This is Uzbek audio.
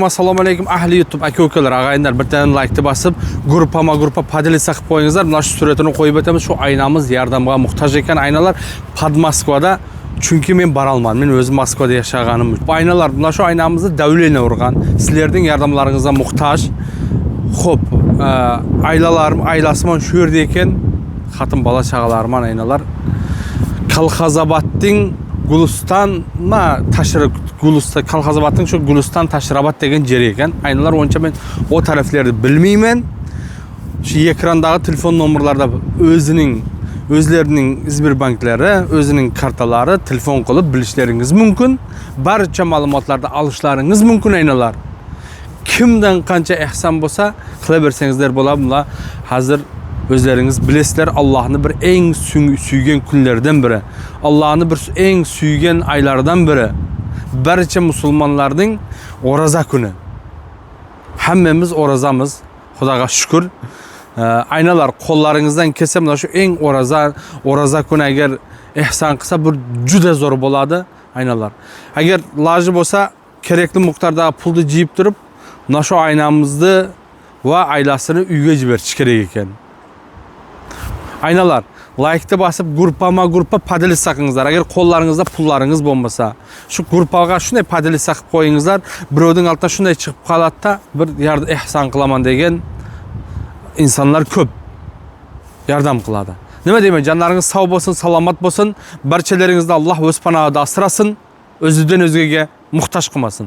Assalomu alaykum ahli YouTube aka-ukalar, ag'ayinlar, bir tane like basib, gruppa podelisa qilib qo'yingizlar. Mana shu suratini qo'yib o'tamiz. Shu aynamiz yordamga muhtoj ekan aynalar Pod Moskvada. Chunki men bora olmadim. Men o'zim Moskvada yashaganim. Bu aynalar, mana shu aynamizni davlatlar urgan. Sizlarning yordamlaringizga muhtoj. Xo'p, aylasiman shu yerda ekan. Xotin bola chaqalarim aynalar. Kolxozobodning Guliston Kolxozobodning shu Guliston Tashrabot degan yer ekan. Aynalar oncha men o taraflarni bilmayman. Shu ekrandagi telefon nomerlarida o'zlarining Sberbanklari, o'zining kartalari telefon qilib bilishlaringiz mumkin. Barcha ma'lumotlarni olishlaringiz mumkin aynalar. Kimdan qancha ehson bo'lsa, qila bersangizlar bo'ladi. Bular hozir özleriniz bilesizler, Allah'ını bir en suygen günlerden biri. Allah'ını bir en suygen aylardan biri. Barcha musulmonlarning oraza günü. Hammamiz orazamız. Xudoga shukr. Aynalar qo'llaringizdan kelsa, mana shu eng oraza kuni agar ehson qilsa bir juda zo'r bo'ladi aynalar. Agar loji bo'lsa, kerakli miqdordagi pulni jiyib turib, mana shu aynamizni va aylasini uyga jiberish kerak ekan. Aynalar, like'ni basıp gruppa podelisa qilingizlar. Agar qo'llaringizda pullaringiz bo'lmasa, shu gruppaga shunday podelisa qilib qo'yingizlar. Birovning altida shunday chiqib qoladida, bir yerda ehson qilaman degan insonlar ko'p yordam qiladi. Nima deyman, jonlaringiz sog' bo'lsin, salomat bo'lsin. Barchalaringizni Alloh o'z panohida asrasin, o'zidan o'zgaga muhtoj qilmasin.